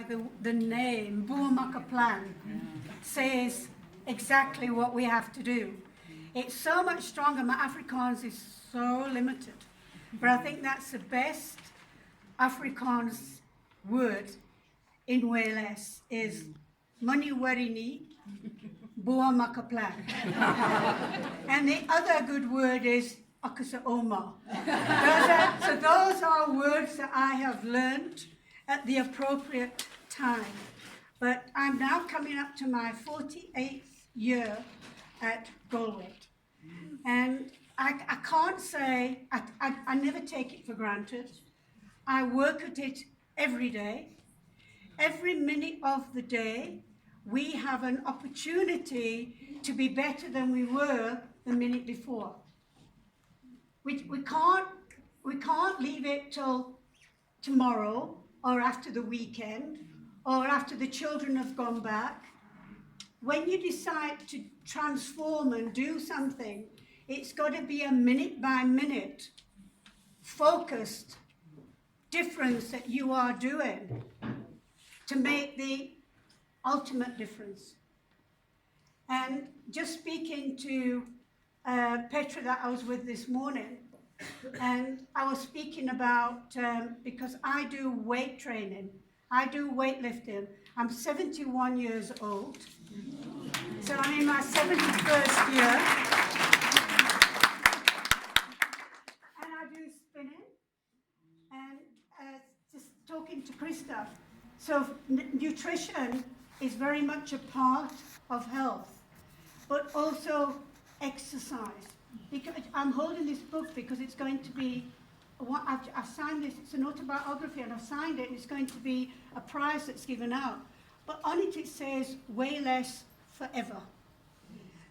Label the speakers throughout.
Speaker 1: why the name Buamaka Plan says exactly what we have to do. It's so much stronger. My Afrikaans is so limited. But I think that's the best Afrikaans word in Wales is Mani Warini Buamaka Plan. And the other good word is Akasa Oma. So those are words that I have learned at the appropriate time. But I'm now coming up to my 48th year at Galway. And I can't say, I never take it for granted. I work at it every day. Every minute of the day, we have an opportunity to be better than we were the minute before. We can't leave it till tomorrow or after the weekend or after the children have gone back. When you decide to transform and do something, it's got to be a minute by minute focused difference that you are doing to make the ultimate difference. And just speaking to Petra that I was with this morning, and I was speaking about, because I do weight training, I do weightlifting. I'm 71 years old, so I'm in my 71st year. And I do spinning, and just talking to Krista. So nutrition is very much a part of health, but also exercise. Because I'm holding this book because it's going to be, I've signed this, it's an autobiography, and I've signed it, and it's going to be a prize that's given out. But on it says, weigh less forever.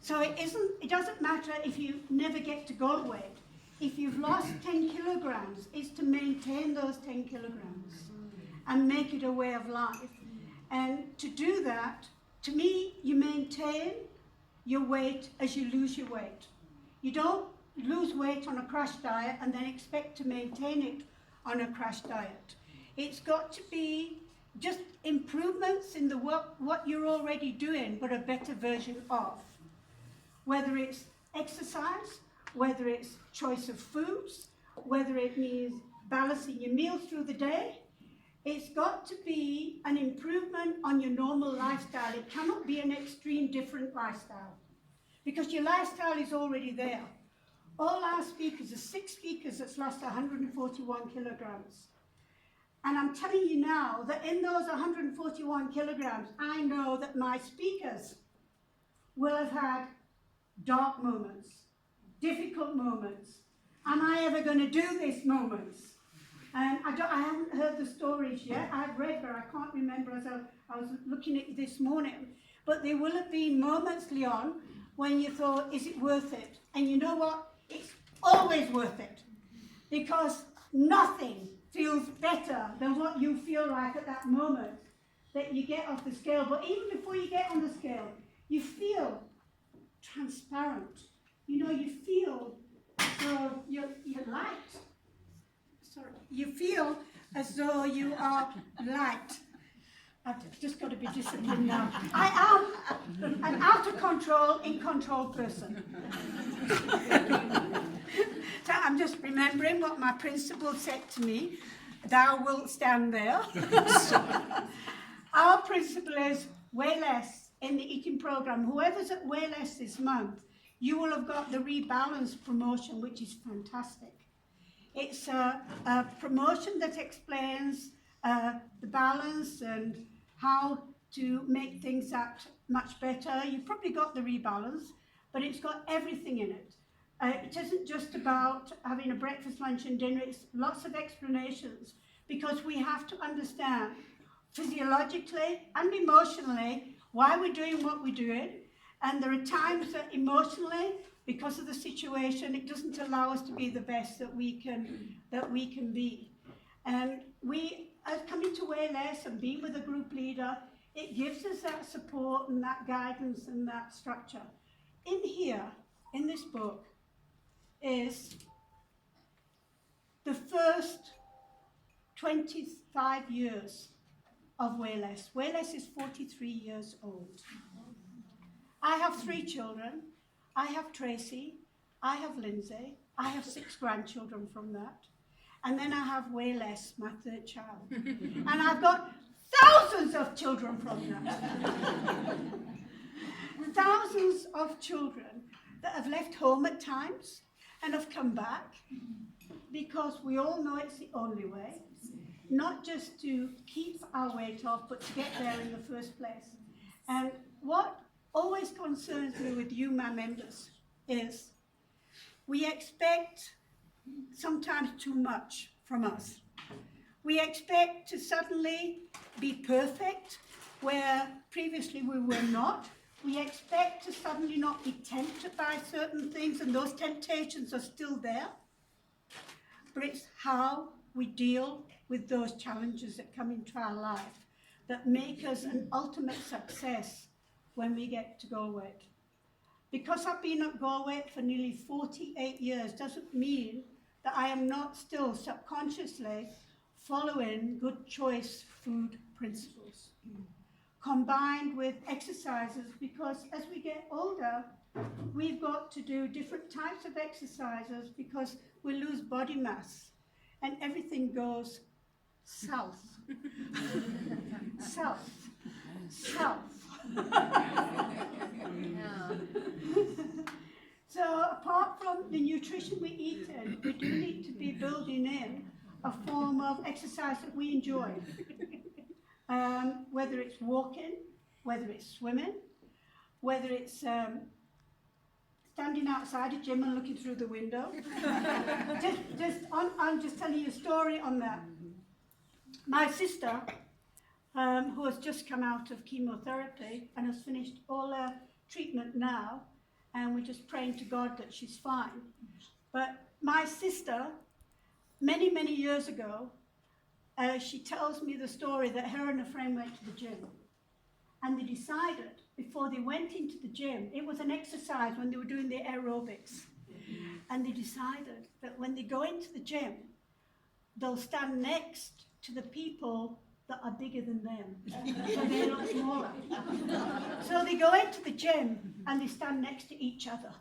Speaker 1: So it doesn't matter if you never get to goal weight. If you've lost 10 kilograms, it's to maintain those 10 kilograms and make it a way of life. And to do that, to me, you maintain your weight as you lose your weight. You don't lose weight on a crash diet and then expect to maintain it on a crash diet. It's got to be just improvements in what you're already doing, but a better version of. Whether it's exercise, whether it's choice of foods, whether it means balancing your meals through the day, it's got to be an improvement on your normal lifestyle. It cannot be an extreme different lifestyle, because your lifestyle is already there. All our speakers are 6 speakers that's lost 141 kilograms. And I'm telling you now that in those 141 kilograms, I know that my speakers will have had dark moments, difficult moments. Am I ever going to do this moments? And I haven't heard the stories yet. I've read, but I can't remember as I was looking at it this morning. But there will have been moments, Leon, when you thought, is it worth it? And you know what? It's always worth it. Because nothing feels better than what you feel like at that moment that you get off the scale. But even before you get on the scale, you feel transparent. You know, you feel so you're light. Sorry, you feel as though you are light. I've just got to be disciplined now. I am an out of control, in control person. So I'm just remembering what my principal said to me. Thou wilt stand there. Our principle is weigh less in the eating program. Whoever's at weigh less this month, you will have got the rebalance promotion, which is fantastic. It's a promotion that explains the balance and how to make things that much better. You've probably got the rebalance, but it's got everything in it. It isn't just about having a breakfast, lunch and dinner. It's lots of explanations, because we have to understand physiologically and emotionally why we're doing what we're doing. And there are times that emotionally, because of the situation, it doesn't allow us to be the best that we can be. And we are coming to weigh less and being with a group leader, it gives us that support and that guidance and that structure. In here, in this book, is the first 25 years of Wayless. Wayless is 43 years old. I have 3 children. I have Tracy, I have Lindsay, I have 6 grandchildren from that. And then I have Wayless, my 3rd child. And I've got thousands of children from that. Thousands of children that have left home at times and have come back, because we all know it's the only way, not just to keep our weight off, but to get there in the first place. And what always concerns me with you, my members, is we expect sometimes too much from us. We expect to suddenly be perfect where previously we were not. We expect to suddenly not be tempted by certain things, and those temptations are still there. But it's how we deal with those challenges that come into our life that make us an ultimate success when we get to Galway. Because I've been at Galway for nearly 48 years doesn't mean that I am not still subconsciously following good choice food principles, combined with exercises, because as we get older, we've got to do different types of exercises because we lose body mass and everything goes south. South. South. So apart from the nutrition we eat in, we do need to be building in a form of exercise that we enjoy. Whether it's walking, whether it's swimming, whether it's standing outside a gym and looking through the window. I'm just telling you a story on that. My sister, who has just come out of chemotherapy and has finished all her treatment now, and we're just praying to God that she's fine. But my sister, many, many years ago, she tells me the story that her and a friend went to the gym. And they decided, before they went into the gym, it was an exercise when they were doing their aerobics. And they decided that when they go into the gym, they'll stand next to the people that are bigger than them, so they look smaller. So they go into the gym and they stand next to each other.